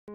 क्या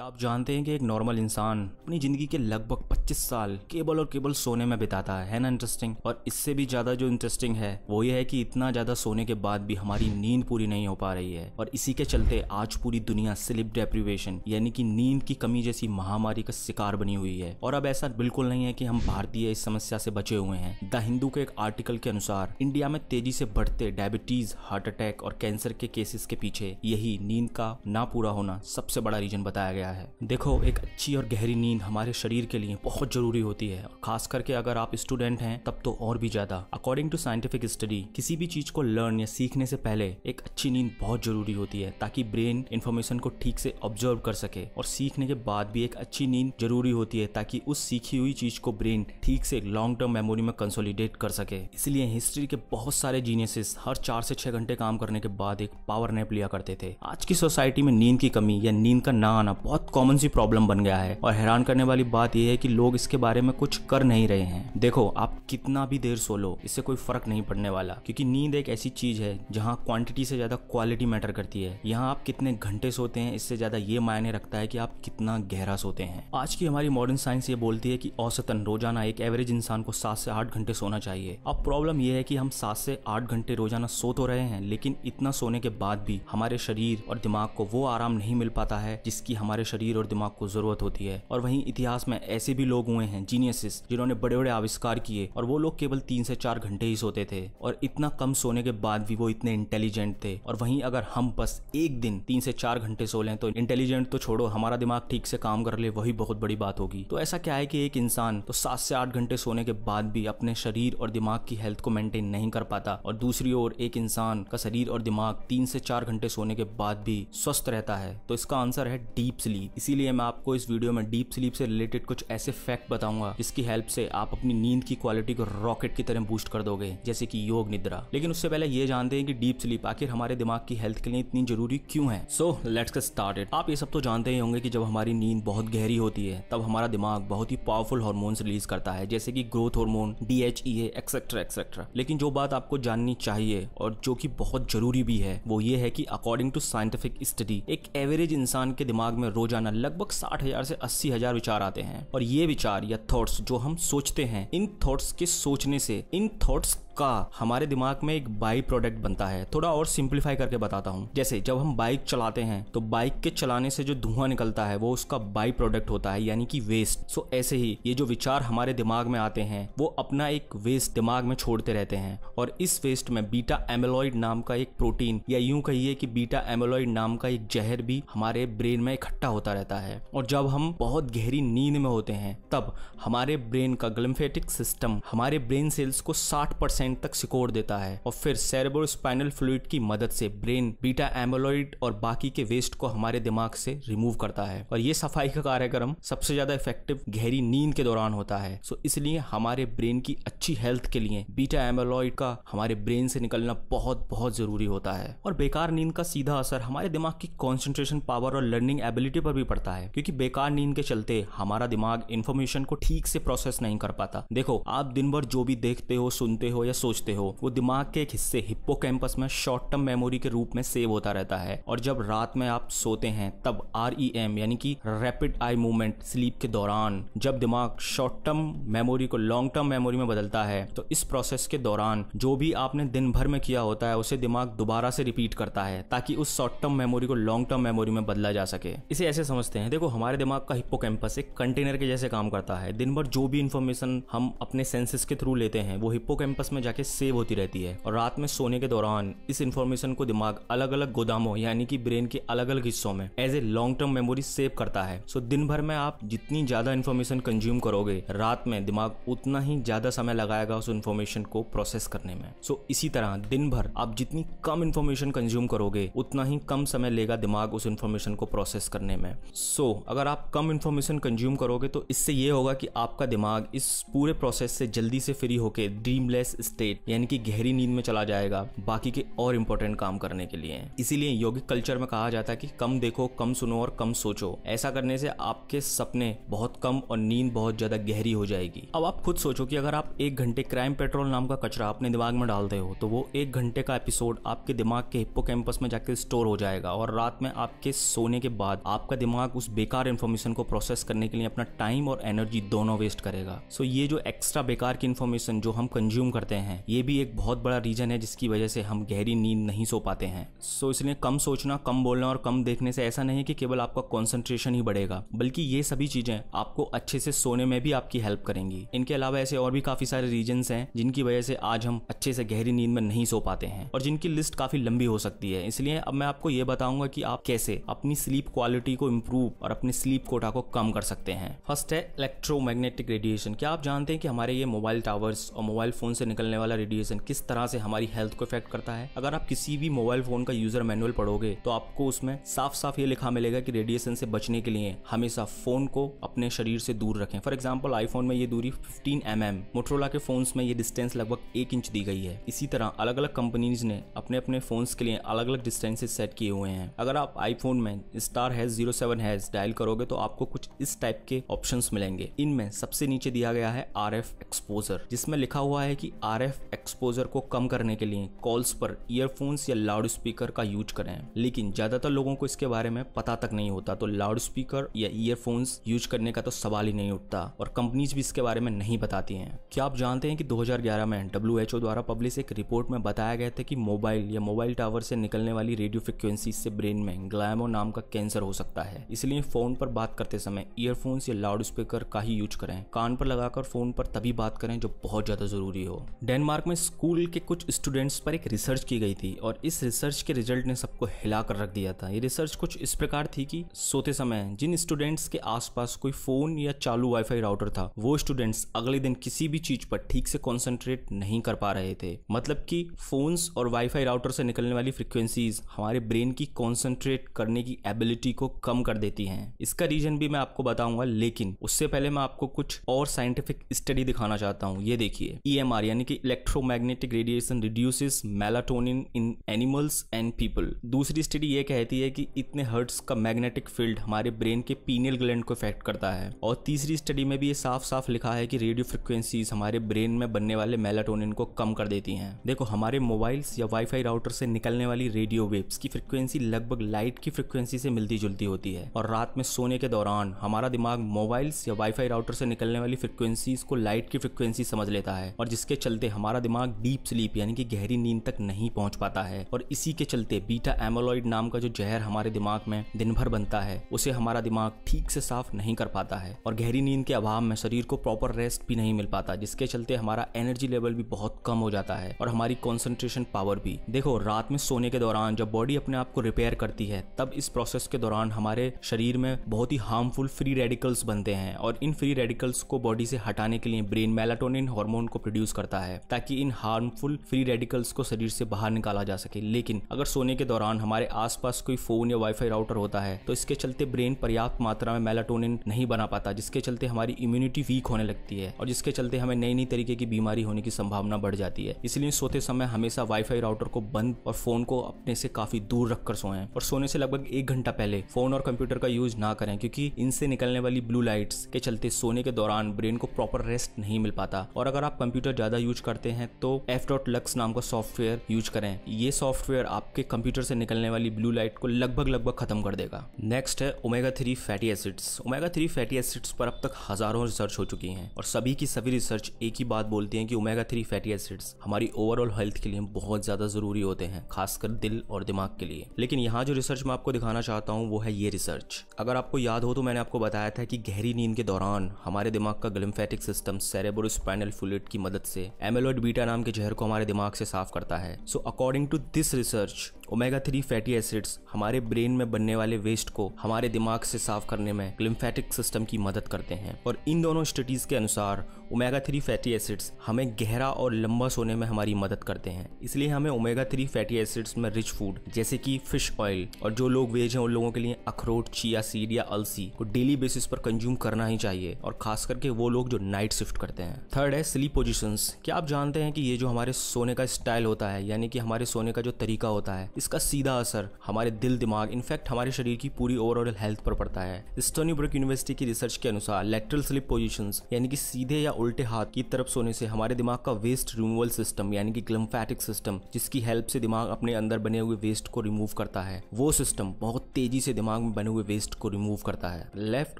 आप जानते हैं कि एक नॉर्मल इंसान अपनी जिंदगी के लगभग 25 साल केवल और केवल सोने में बिताता है ना इंटरेस्टिंग। और इससे भी ज्यादा जो इंटरेस्टिंग है वो ये है कि इतना ज्यादा सोने के बाद भी हमारी नींद पूरी नहीं हो पा रही है, और इसी के चलते आज पूरी दुनिया स्लीप डेप्रिवेशन यानी कि नींद की कमी जैसी महामारी का शिकार बनी हुई है। और अब ऐसा बिल्कुल नहीं है कि हम भारतीय इस समस्या से बचे हुए हैं। द हिंदू के एक आर्टिकल के अनुसार इंडिया में तेजी से बढ़ते डायबिटीज, हार्ट अटैक और कैंसर के केसेस के पीछे यही नींद का ना पूरा होना सबसे बड़ा रीजन बताया गया है। देखो, एक अच्छी और गहरी नींद हमारे शरीर के लिए बहुत जरूरी होती है, और खास करके अगर आप स्टूडेंट हैं तब तो और भी ज्यादा। अकॉर्डिंग टू साइंटिफिक स्टडी, किसी भी चीज को लर्न या सीखने से पहले एक अच्छी नींद बहुत जरूरी होती है ताकि ब्रेन इंफॉर्मेशन को ठीक से ऑब्जर्व कर सके, और सीखने के बाद भी एक अच्छी नींद जरूरी होती है ताकि उस सीखी हुई चीज को ब्रेन ठीक से लॉन्ग टर्म मेमोरी में कंसोलिडेट कर सके। इसलिए हिस्ट्री के बहुत सारे जीनियसेस हर 4 से 6 घंटे काम करने के बाद एक पावर नैप लिया करते थे। आज की सोसाइटी में नींद की कमी या नींद का ना आना बहुत कॉमन सी प्रॉब्लम बन गया है, और हैरान करने वाली बात यह है कि लोग इसके बारे में कुछ कर नहीं रहे हैं। देखो, आप कितना भी देर सो लो, इससे कोई फर्क नहीं पड़ने वाला, क्योंकि नींद एक ऐसी चीज है जहां क्वांटिटी से ज्यादा क्वालिटी मैटर करती है। यहाँ आप कितने घंटे सोते हैं इससे ज्यादा ये मायने रखता है कि आप कितना गहरा सोते हैं। आज की हमारी मॉडर्न साइंस ये बोलती है कि औसतन रोजाना एक एवरेज इंसान को 7 से 8 घंटे सोना चाहिए। अब प्रॉब्लम यह है कि हम 7 से 8 घंटे रोजाना सो तो रहे हैं, लेकिन इतना सोने के बाद भी हमारे शरीर और दिमाग को वो आराम नहीं मिल पाता है जिसकी हमारे शरीर और दिमाग को जरूरत होती है। और वहीं इतिहास में ऐसे भी लोग हुए हैं, जीनियसेस, जिन्होंने बड़े बड़े आविष्कार किए, और वो लोग केवल 3 से 4 घंटे ही सोते थे, और इतना कम सोने के बाद भी वो इतने इंटेलिजेंट थे। और वहीं अगर हम बस एक दिन 3 से 4 घंटे सो लें तो इंटेलिजेंट तो छोड़ो, हमारा दिमाग ठीक से काम कर ले वही बहुत बड़ी बात होगी। तो ऐसा क्या है कि एक इंसान तो 7 से 8 घंटे सोने के बाद भी अपने शरीर और दिमाग की हेल्थ को मेंटेन नहीं कर पाता, और दूसरी ओर एक इंसान का शरीर और दिमाग 3 से 4 घंटे सोने के बाद भी स्वस्थ रहता है? तो इसका आंसर है डीप स्लीप। इसीलिए मैं आपको इस वीडियो में डीप स्लीप से रिलेटेड कुछ ऐसे फैक्ट बताऊंगा जिसकी हेल्प से आप अपनी नींद की क्वालिटी को रॉकेट की तरह बूस्ट कर दोगे, जैसे कि योग निद्रा। लेकिन उससे पहले ये जानते हैं कि डीप स्लीप आखिर हमारे दिमाग की हेल्थ के लिए इतनी जरूरी क्यों है। So let's get started. आप ये सब तो जानते ही होंगे कि जब हमारी नींद बहुत गहरी होती है तब हमारा दिमाग बहुत ही पावरफुल हार्मोन्स रिलीज करता है, जैसे कि growth hormone, DHEA etcetera etcetera. लेकिन जो बात आपको जाननी चाहिए और जो कि बहुत जरूरी भी है वो ये है कि अकॉर्डिंग टू साइंटिफिक स्टडी, एक एवरेज इंसान के दिमाग में रोजाना लगभग 60,000 से 80,000 विचार आते हैं। और ये विचार या थॉट्स जो हम सोचते हैं, इन थॉट्स के सोचने से इन थॉट्स का हमारे दिमाग में एक बाई प्रोडक्ट बनता है। थोड़ा और सिंप्लीफाई करके बताता हूँ। जैसे जब हम बाइक चलाते हैं तो बाइक के चलाने से जो धुआं निकलता है वो उसका बाई प्रोडक्ट होता है, यानी कि वेस्ट। सो ऐसे ही ये जो विचार हमारे दिमाग में आते हैं वो अपना एक वेस्ट दिमाग में छोड़ते रहते हैं, और इस वेस्ट में बीटा एमिलॉइड नाम का एक प्रोटीन, या यूं कहिए कि बीटा एमिलॉइड नाम का एक जहर भी हमारे ब्रेन में इकट्ठा होता रहता है। और जब हम बहुत गहरी नींद में होते हैं तब हमारे ब्रेन का ग्लिम्फेटिक सिस्टम हमारे ब्रेन सेल्स को 60% तक सिकोड़ देता है, और फिर सेरेब्रोस्पाइनल फ्लूइड की मदद से ब्रेन बीटा एमिलॉइड और बाकी के वेस्ट को हमारे दिमाग से रिमूव करता है। और ये सफाई का कार्यक्रम सबसे ज्यादा इफेक्टिव गहरी नींद के दौरान होता है। सो इसलिए हमारे ब्रेन की अच्छी हेल्थ के लिए बीटा एमिलॉइड का हमारे ब्रेन से निकलना बहुत बहुत जरूरी होता है। और बेकार नींद का सीधा असर हमारे दिमाग की कॉन्सेंट्रेशन पावर और लर्निंग एबिलिटी पर भी पड़ता है, क्योंकि बेकार नींद के चलते हमारा दिमाग इंफॉर्मेशन को ठीक से प्रोसेस नहीं कर पाता। देखो, आप दिन भर जो भी देखते हो, सुनते हो या सोचते हो वो दिमाग के एक हिस्से हिप्पोकैम्पस में शॉर्ट टर्म मेमोरी के रूप में सेव होता रहता है। और जब रात में आप सोते हैं तब REM यानी कि रैपिड आई मूवमेंट स्लीप के दौरान जब दिमाग शॉर्ट टर्म मेमोरी को लॉन्ग टर्म मेमोरी में बदलता है, तो इस प्रोसेस के दौरान जो भी आपने दिन भर में किया होता है उसे दिमाग दोबारा से रिपीट करता है ताकि उस शॉर्ट टर्म मेमोरी को लॉन्ग टर्म मेमोरी में बदला जा सके। इसे ऐसे समझते हैं, देखो, हमारे दिमाग का हिप्पोकैम्पस एक कंटेनर के जैसे काम करता है। दिन भर जो भी इंफॉर्मेशन हम अपने सेंसेस के थ्रू लेते हैं वो हिप्पोकैम्पस में जाके सेव होती रहती है, और रात में सोने के दौरान इस इंफॉर्मेशन को दिमाग अलग अलग गोदामों यानी कि ब्रेन के अलग अलग हिस्सों में as a long term memory save करता है। सो दिन भर में आप जितनी ज्यादा इंफॉर्मेशन कंज्यूम करोगे, रात में दिमाग उतना ही ज्यादा समय लगाएगा उस इंफॉर्मेशन को प्रोसेस करने में। सो इसी तरह दिन भर आप जितनी कम इंफॉर्मेशन कंज्यूम करोगे उतना ही कम समय लेगा दिमाग उस इंफॉर्मेशन को प्रोसेस करने में। सो अगर आप कम इंफॉर्मेशन कंज्यूम करोगे तो इससे ये होगा कि आपका दिमाग इस पूरे प्रोसेस से जल्दी से फ्री होकर ड्रीमलेस स्टेट यानी कि गहरी नींद में चला जाएगा बाकी के और इंपॉर्टेंट काम करने के लिए। इसीलिए यौगिक कल्चर में कहा जाता है कि कम देखो, कम सुनो और कम सोचो। ऐसा करने से आपके सपने बहुत कम और नींद बहुत ज्यादा गहरी हो जाएगी। अब आप खुद सोचो कि अगर आप 1 घंटे क्राइम पेट्रोल नाम का कचरा अपने दिमाग में डालते हो तो वो 1 घंटे का एपिसोड आपके दिमाग के हिप्पोकैम्पस में जाकर स्टोर हो जाएगा और रात में आपके सोने के बाद आपका दिमाग उस बेकार इंफॉर्मेशन को प्रोसेस करने के लिए अपना टाइम और एनर्जी दोनों वेस्ट करेगा। सो ये जो एक्स्ट्रा बेकार की इंफॉर्मेशन जो हम कंज्यूम करते हैं ये भी एक बहुत बड़ा रीजन है जिसकी वजह से हम गहरी नींद नहीं सो पाते हैं। सो इसलिए कम सोचना, कम बोलना और कम देखने से ऐसा नहीं है कि केवल आपका कॉन्सेंट्रेशन ही बढ़ेगा, बल्कि ये सभी चीजें आपको अच्छे से सोने में भी आपकी हेल्प करेंगी। इनके अलावा ऐसे और भी काफी सारे रीजंस हैं जिनकी वजह से आज हम अच्छे से गहरी नींद में नहीं सो पाते हैं और जिनकी लिस्ट काफी लंबी हो सकती है। इसलिए अब मैं आपको ये बताऊंगा कि आप कैसे अपनी स्लीप क्वालिटी को इंप्रूव और अपने स्लीप कोटा को कम कर सकते हैं। फर्स्ट है इलेक्ट्रोमैग्नेटिक रेडिएशन। क्या आप जानते हैं कि हमारे ये मोबाइल टावर्स और मोबाइल फोन से निकलने वाला रेडिएशन किस तरह से हमारी हेल्थ को इफेक्ट करता है? अगर आप किसी भी मोबाइल फोन का यूजर मैनुअल पढ़ोगे तो आपको उसमें साफ साफ ये लिखा मिलेगा कि रेडिएशन से बचने के लिए हमेशा फोन को अपने शरीर से दूर रखें। फॉर एग्जाम्पल आईफोन में ये दूरी 15 mm, मोटरोला के फोन्स में ये डिस्टेंस लगभग 1 इंच दी गई है। इसी तरह अलग अलग कंपनीज ने अपने अपने फोन्स के लिए अलग अलग डिस्टेंसेस सेट किए हुए हैं। अगर आप आईफोन में *#07# डायल करोगे तो आपको कुछ इस टाइप के ऑप्शंस मिलेंगे। इनमें सबसे नीचे दिया गया है RF एक्सपोजर, जिसमें लिखा हुआ है कि RF एक्सपोजर को कम करने के लिए कॉल्स पर ईयरफोन्स या लाउड स्पीकर का यूज करें। लेकिन ज्यादातर लोगों को इसके बारे में पता तक नहीं होता, तो लाउड स्पीकर या ईयरफोन्स यूज करने का तो सवाल ही नहीं उठता और कंपनीज भी इसके बारे में नहीं बताती हैं। क्या आप जानते हैं कि 2011 में WHO द्वारा पब्लिश एक रिपोर्ट में बताया गया था कि मोबाइल या मोबाइल टावर से निकलने वाली रेडियो फ्रिक्वेंसी से ब्रेन में ग्लाइमो नाम का कैंसर हो सकता है। इसलिए फोन पर बात करते समय ईयरफोन्स या लाउड स्पीकर का ही यूज करें। कान पर लगाकर फोन पर तभी बात करें जो बहुत ज्यादा जरूरी हो। डेनमार्क में स्कूल के कुछ स्टूडेंट्स पर एक रिसर्च की गई थी और इस रिसर्च के रिजल्ट ने सबको हिला कर रख दिया था। ये रिसर्च कुछ इस प्रकार थी कि सोते समय जिन स्टूडेंट्स के आसपास कोई फोन या चालू वाईफाई राउटर था वो स्टूडेंट्स अगले दिन किसी भी चीज पर ठीक से कॉन्सेंट्रेट नहीं कर पा रहे थे। मतलब कि फोन्स और वाईफाई राउटर से निकलने वाली फ्रीक्वेंसीज हमारे ब्रेन की कॉन्सेंट्रेट करने की एबिलिटी को कम कर देती हैं। इसका रीजन भी मैं आपको बताऊंगा, लेकिन उससे पहले मैं आपको कुछ और साइंटिफिक स्टडी दिखाना चाहता हूं। ये देखिए, EMR यानी कि electromagnetic radiation reduces melatonin in animals and people. दूसरी स्टडी ये कहती है कि इतने हर्ट्ज का मैग्नेटिक फील्ड हमारे ब्रेन के पीनियल ग्लैंड को इफेक्ट करता है। और तीसरी स्टडी में भी ये साफ साफ लिखा है कि रेडियो फ्रिक्वेंसीज हमारे ब्रेन में बनने वाले मेलाटोनिन को कम कर देती हैं। देखो, हमारे मोबाइल्स या वाईफाई राउटर से निकलने वाली रेडियो वेव्स की फ्रिक्वेंसी लगभग लाइट की फ्रिक्वेंसी से मिलती जुलती होती है और रात में सोने के दौरान हमारा दिमाग मोबाइल्स या वाईफाई राउटर से निकलने वाली फ्रिक्वेंसीज को लाइट की फ्रिक्वेंसी समझ लेता है और जिसके चलते हमारा दिमाग डीप स्लीप यानी कि गहरी नींद तक नहीं पहुंच पाता है। और इसी के चलते बीटा एमोलॉइड नाम का जो जहर हमारे दिमाग में दिन भर बनता है उसे हमारा दिमाग ठीक से साफ नहीं कर पाता है और गहरी नींद के अभाव में शरीर को प्रॉपर रेस्ट भी नहीं मिल पाता, जिसके चलते हमारा एनर्जी लेवल भी बहुत कम हो जाता है और हमारी कंसंट्रेशन पावर भी। देखो, रात में सोने के दौरान जब बॉडी अपने आप को रिपेयर करती है तब इस प्रोसेस के दौरान हमारे शरीर में बहुत ही हार्मफुल फ्री रेडिकल्स बनते हैं और इन फ्री रेडिकल्स को बॉडी से हटाने के लिए ब्रेन मेलाटोनिन हार्मोन को प्रोड्यूस करता है ताकि इन हार्मफुल फ्री रेडिकल्स को शरीर से बाहर निकाला जा सके। लेकिन अगर सोने के दौरान हमारे आसपास कोई फोन या वाईफाई राउटर होता है तो इसके चलते ब्रेन पर्याप्त मात्रा में मेलाटोनिन नहीं बना पाता, जिसके चलते हमारी इम्यूनिटी वीक होने लगती है और जिसके चलते हमें नई नई तरीके की बीमारी होने की संभावना बढ़ जाती है। इसलिए सोते समय हमेशा वाईफाई राउटर को बंद और फोन को अपने से काफी दूर रखकर सोएं और सोने से लगभग 1 घंटा पहले फोन और कंप्यूटर का यूज ना करें, क्योंकि इनसे निकलने वाली ब्लू लाइट्स के चलते सोने के दौरान ब्रेन को प्रॉपर रेस्ट नहीं मिल पाता। और अगर आप कंप्यूटर ज्यादा यूज करते हैं तो f.lux नाम का सॉफ्टवेयर यूज करें। ये सॉफ्टवेयर आपके कंप्यूटर से निकलने वाली ब्लू लाइट को लगभग खत्म कर देगा। नेक्स्ट है omega 3 fatty acids. Omega 3 fatty acids पर अब तक हजारों रिसर्च हो चुकी हैं और सभी की सभी रिसर्च एक ही बात बोलती हैं कि ओमेगा 3 फैटी एसिड्स हमारी ओवरऑल हेल्थ के लिए बहुत ज्यादा जरूरी होते हैं, खासकर दिल और दिमाग के लिए। लेकिन यहाँ जो रिसर्च मैं आपको दिखाना चाहता हूँ वो है ये रिसर्च। अगर आपको याद हो तो मैंने आपको बताया था कि गहरी नींद के दौरान हमारे दिमाग का लिम्फेटिक सिस्टम सेरेब्रोस्पाइनल फ्लूइड की मदद से एमिलॉइड बीटा नाम के जहर को हमारे दिमाग से साफ करता है। So according to this research omega 3 fatty acids हमारे ब्रेन में बनने वाले वेस्ट को हमारे दिमाग से साफ करने में लिम्फेटिक सिस्टम की मदद करते हैं और इन दोनों स्टडीज के अनुसार ओमेगा 3 फैटी एसिड्स हमें गहरा और लंबा सोने में हमारी मदद करते हैं। इसलिए हमें ओमेगा 3 फैटी एसिड्स में रिच फूड जैसे कि फिश ऑयल, और जो लोग वेज हैं उन लोगों के लिए अखरोट, चिया सीड या अलसी को डेली बेसिस पर कंज्यूम करना ही चाहिए, और खास करके वो लोग जो नाइट शिफ्ट करते हैं। थर्ड है स्लीप पोजिशंस। क्या आप जानते हैं कि ये जो हमारे सोने का स्टाइल होता है, यानी कि हमारे सोने का जो तरीका होता है, इसका सीधा असर हमारे दिल, दिमाग, इनफैक्ट हमारे शरीर की पूरी ओवरऑल हेल्थ पर पड़ता है। स्टोनी ब्रुक यूनिवर्सिटी की रिसर्च के अनुसार लैटरल स्लीप पोजिशंस यानी कि सीधे या उल्टे हाथ की तरफ सोने से हमारे दिमाग का वेस्ट रिमूवल सिस्टम यानी कि लिम्फेटिक सिस्टम, जिसकी हेल्प से दिमाग अपने अंदर बने हुए वेस्ट को रिमूव करता है, वो सिस्टम बहुत तेजी से दिमाग में बने हुए वेस्ट को रिमूव करता है। लेफ्ट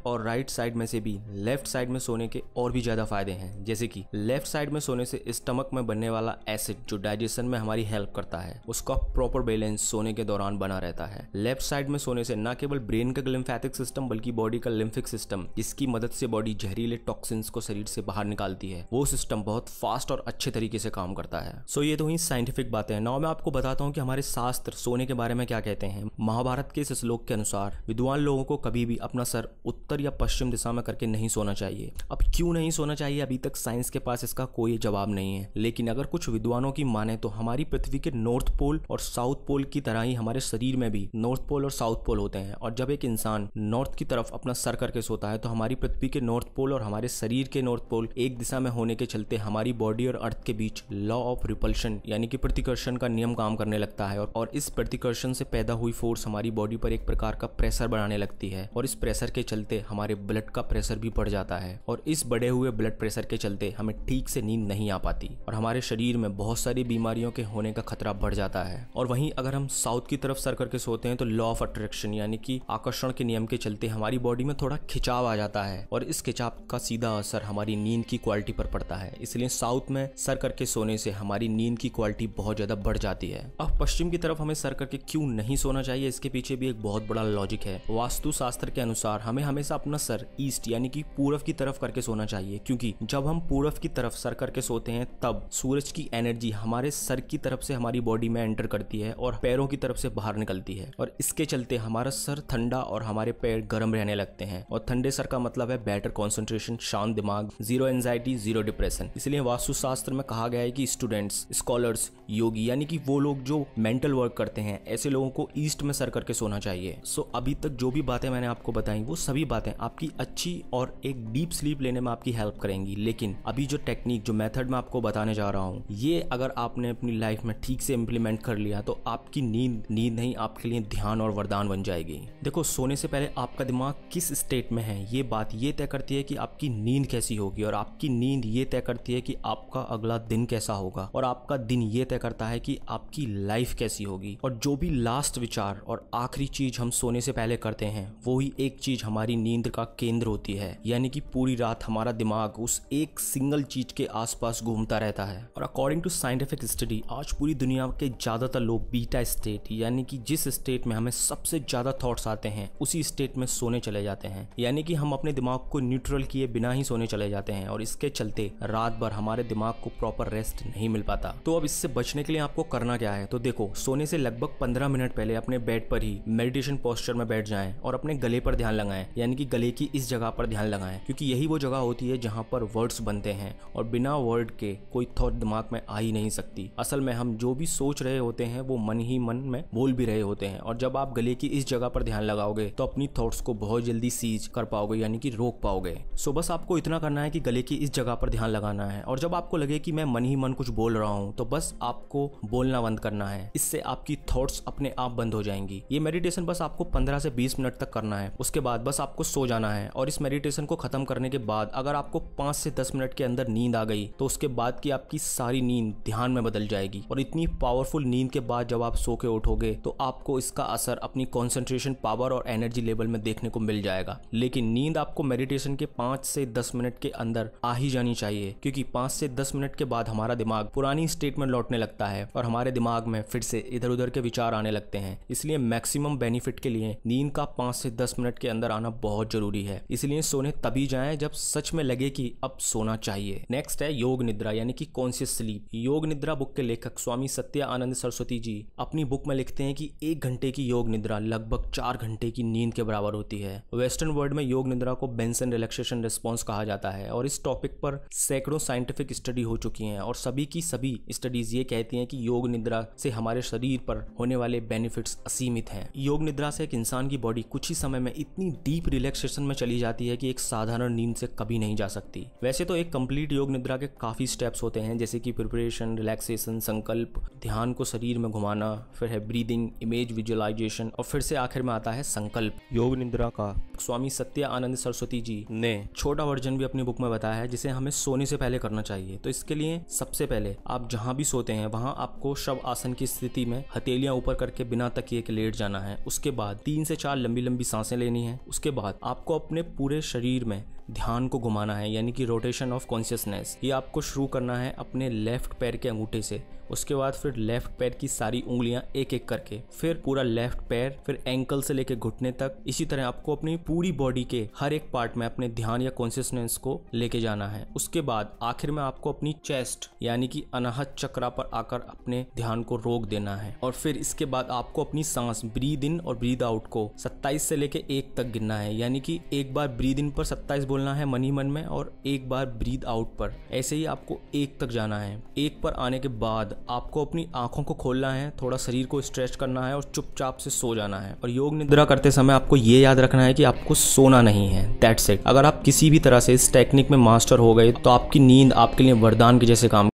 और राइट साइड में से भी लेफ्ट साइड में सोने के और भी ज्यादा फायदे हैं, जैसे कि लेफ्ट साइड में सोने से स्टमक में बनने वाला एसिड जो डाइजेशन में हमारी हेल्प करता है, उसका प्रॉपर बैलेंस सोने के दौरान बना रहता है। लेफ्ट साइड में सोने से न केवल ब्रेन का लिम्फेटिक सिस्टम बल्कि बॉडी का लिम्फिक सिस्टम, जिसकी मदद से बॉडी जहरीले टॉक्सिन्स को शरीर से बाहर निकालती है, वो सिस्टम बहुत फास्ट और अच्छे तरीके से काम करता है। सो ये तो ही साइंटिफिक बातें हैं। नाउ मैं आपको बताता हूँ कि हमारे शास्त्र सोने के बारे में क्या कहते हैं। महाभारत के इस श्लोक के अनुसार विद्वान लोगों को कभी भी अपना सर उत्तर या पश्चिम दिशा में करके नहीं सोना चाहिए। अब क्यों नहीं सोना चाहिए, अभी तक साइंस के पास इसका कोई जवाब नहीं है, लेकिन अगर कुछ विद्वानों की माने तो हमारी पृथ्वी के नॉर्थ पोल और साउथ पोल की तरह ही हमारे शरीर में भी नॉर्थ पोल और साउथ पोल होते हैं, और जब एक इंसान नॉर्थ की तरफ अपना सर करके सोता है तो हमारी पृथ्वी के नॉर्थ पोल और हमारे शरीर के नॉर्थ पोल एक दिशा में होने के चलते हमारी बॉडी और अर्थ के बीच लॉ ऑफ रिपल्शन यानी कि प्रतिकर्षण का नियम काम करने लगता है, और इस प्रतिकर्षण से पैदा हुई फोर्स हमारी बॉडी पर एक प्रकार का प्रेशर बनाने लगती है, और इस प्रेशर के चलते हमारे ब्लड का प्रेशर भी बढ़ जाता है, और इस बढ़े हुए ब्लड प्रेशर के चलते हमें ठीक से नींद नहीं आ पाती और हमारे शरीर में बहुत सारी बीमारियों के होने का खतरा बढ़ जाता है। और वहीं अगर हम साउथ की तरफ सर करके सोते हैं तो लॉ ऑफ अट्रैक्शन यानी कि आकर्षण के नियम के चलते हमारी बॉडी में थोड़ा खिंचाव आ जाता है, और इस खिंचाव का सीधा असर हमारी नींद की क्वालिटी पर पड़ता है। इसलिए साउथ में सर करके सोने से हमारी नींद की क्वालिटी बहुत ज्यादा बढ़ जाती है। अब पश्चिम की तरफ हमें सर करके क्यों नहीं सोना चाहिए, इसके पीछे भी एक बहुत बड़ा लॉजिक है। वास्तु शास्त्र के अनुसार हमें हमेशा अपना सर ईस्ट यानी कि पूरब की तरफ करके सोना चाहिए, क्योंकि जब हम पूरब की तरफ सर करके सोते हैं तब सूरज की एनर्जी हमारे सर की तरफ से हमारी बॉडी में एंटर करती है और पैरों की तरफ से बाहर निकलती है, और इसके चलते हमारा सर ठंडा और हमारे पैर गर्म रहने लगते हैं। और ठंडे सर का मतलब है बेटर कंसंट्रेशन, शांत दिमाग, जीरो एंजाइटी, जीरो डिप्रेशन। इसलिए वास्तुशास्त्र में कहा गया है कि स्टूडेंट्स, स्कॉलर्स, योगी यानी कि वो लोग जो मेंटल वर्क करते हैं, ऐसे लोगों को ईस्ट में सर करके सोना चाहिए। सो अभी तक जो भी बातें मैंने आपको बताई वो सभी बातें आपकी अच्छी और एक डीप स्लीप लेने में आपकी हेल्प करेंगी, लेकिन अभी जो टेक्निक, जो मेथड मैं आपको बताने जा रहा हूँ, ये अगर आपने अपनी लाइफ में ठीक से इम्प्लीमेंट कर लिया तो आपकी नींद नहीं, आपके लिए ध्यान और वरदान बन जाएगी। देखो, सोने से पहले आपका दिमाग किस स्टेट में है ये बात ये तय करती है कि आपकी नींद कैसी होगी, और आपकी नींद ये तय करती है कि आपका अगला दिन कैसा होगा, और आपका दिन ये तय करता है कि आपकी लाइफ कैसी होगी। और जो भी लास्ट विचार और आखिरी चीज हम सोने से पहले करते हैं वो ही एक चीज हमारी नींद का केंद्र होती है, यानी कि पूरी रात हमारा दिमाग उस एक सिंगल चीज के आसपास घूमता रहता है। और अकॉर्डिंग टू साइंटिफिक स्टडी आज पूरी दुनिया के ज्यादातर लोग बीटा स्टेट यानी कि जिस स्टेट में हमें सबसे ज्यादा थॉट्स आते हैं उसी स्टेट में सोने चले जाते हैं, यानी कि हम अपने दिमाग को न्यूट्रल किए बिना ही सोने चले जाते हैं, और इसके चलते रात भर हमारे दिमाग को प्रॉपर रेस्ट नहीं मिल पाता। तो अब इससे बचने के लिए आपको करना क्या है, तो देखो, सोने से लगभग 15 मिनट पहले अपने बेड पर ही मेडिटेशन पोस्चर में बैठ जाएं और अपने गले पर ध्यान लगाएं, यानी कि गले की इस जगह पर ध्यान लगाएं, क्योंकि यही वो जगह होती है जहां पर वर्ड्स बनते हैं, और बिना वर्ड के कोई थॉट दिमाग में आ ही नहीं सकती। असल में हम जो भी सोच रहे होते हैं वो मन ही मन में बोल भी रहे होते हैं, और जब आप गले की इस जगह पर ध्यान लगाओगे तो अपनी थॉट्स को बहुत जल्दी सीज कर पाओगे, यानी कि रोक पाओगे। सो बस आपको इतना करना है कि गले की इस जगह पर ध्यान लगाना है, और जब आपको लगे कि मैं मन ही मन कुछ बोल रहा हूँ तो बस आपको बोलना बंद करना है। इससे आपकी थॉट्स अपने आप बंद हो जाएंगी। ये मेडिटेशन बस आपको 15 से 20 मिनट तक करना है, उसके बाद बस आपको सो जाना है। और इस मेडिटेशन को खत्म करने के बाद अगर आपको 5 से 10 मिनट के अंदर नींद आ गई तो उसके बाद की आपकी सारी नींद ध्यान में बदल जाएगी, और इतनी पावरफुल नींद के बाद जब आप सो के उठोगे तो आपको इसका असर अपनी कंसंट्रेशन पावर और एनर्जी लेवल में देखने को मिल जाएगा। लेकिन नींद आपको मेडिटेशन के 5 से 10 मिनट के अंदर आ ही जानी चाहिए, क्योंकि 5 से 10 मिनट के बाद हमारा दिमाग पुरानी स्टेट में लौटने लगता है और हमारे दिमाग में फिर से इधर उधर के विचार आने लगते हैं। इसलिए मैक्सिमम बेनिफिट के लिए नींद का 5 से 10 मिनट के अंदर आना बहुत जरूरी है। इसलिए सोने तभी जाएं जब सच में लगे कि अब सोना चाहिए। नेक्स्ट है योग निद्रा यानी कि कॉन्शियस स्लीप। योग निद्रा बुक के लेखक स्वामी सत्य आनंद सरस्वती जी अपनी बुक में लिखते हैं कि 1 घंटे की योग निद्रा लगभग 4 घंटे की नींद के बराबर होती है। वेस्टर्न वर्ल्ड में योग निद्रा को बेंसन रिलैक्सेशन रिस्पॉन्स कहा जाता है और इस टॉपिक पर सैकड़ों साइंटिफिक स्टडी हो चुकी हैं और सभी की सभी स्टडीज ये कहती हैं कि योग निद्रा से हमारे शरीर पर होने वाले बेनिफिट्स असीमित हैं। योग निद्रा से एक इंसान की बॉडी कुछ ही समय में इतनी डीप रिलैक्सेशन में चली जाती है कि एक साधारण नींद से कभी नहीं जा सकती। वैसे तो एक कंप्लीट योग निद्रा के काफी स्टेप्स होते हैं, जैसे कि प्रिपरेशन, रिलैक्सेशन, संकल्प, ध्यान को शरीर में घुमाना, फिर है ब्रीदिंग, इमेज विजुअलाइजेशन और फिर से आखिर में आता है संकल्प। योग निद्रा का स्वामी सत्य आनंद सरस्वती जी ने छोटा वर्जन भी अपनी बुक में बताया है, जिसे हमें सोने से पहले करना चाहिए। तो इसके लिए सबसे पहले आप जहां भी सोते हैं वहां आपको शव आसन की स्थिति में हथेलियां ऊपर करके बिना तकिए के लेट जाना है। उसके बाद 3 से 4 लंबी लंबी सांसें लेनी है। उसके बाद आपको अपने पूरे शरीर में ध्यान को घुमाना है, यानी कि रोटेशन ऑफ कॉन्शियसनेस। ये आपको शुरू करना है अपने लेफ्ट पैर के अंगूठे से। उसके बाद फिर लेफ्ट पैर की सारी उंगलियां एक एक करके, फिर पूरा लेफ्ट पैर, फिर एंकल से लेके घुटने तक। इसी तरह आपको अपनी पूरी बॉडी के हर एक पार्ट में अपने ध्यान या कॉन्शियसनेस को लेके जाना है। उसके बाद आखिर में आपको अपनी चेस्ट यानी कि अनाहत चक्रा पर आकर अपने ध्यान को रोक देना है और फिर इसके बाद आपको अपनी सांस ब्रीद इन और ब्रीद आउट को 27 से लेके 1 तक गिनना है, यानी कि एक बार ब्रीद इन पर 27 बोलना है मन ही मन में और एक बार ब्रीद आउट पर। ऐसे ही आपको 1 तक जाना है। 1 पर आने के बाद आपको अपनी आंखों को खोलना है, थोड़ा शरीर को स्ट्रेच करना है और चुपचाप से सो जाना है। और योग निद्रा करते समय आपको ये याद रखना है कि आपको सोना नहीं है। That's it. अगर आप किसी भी तरह से इस टेक्निक में मास्टर हो गए तो आपकी नींद आपके लिए वरदान के जैसे काम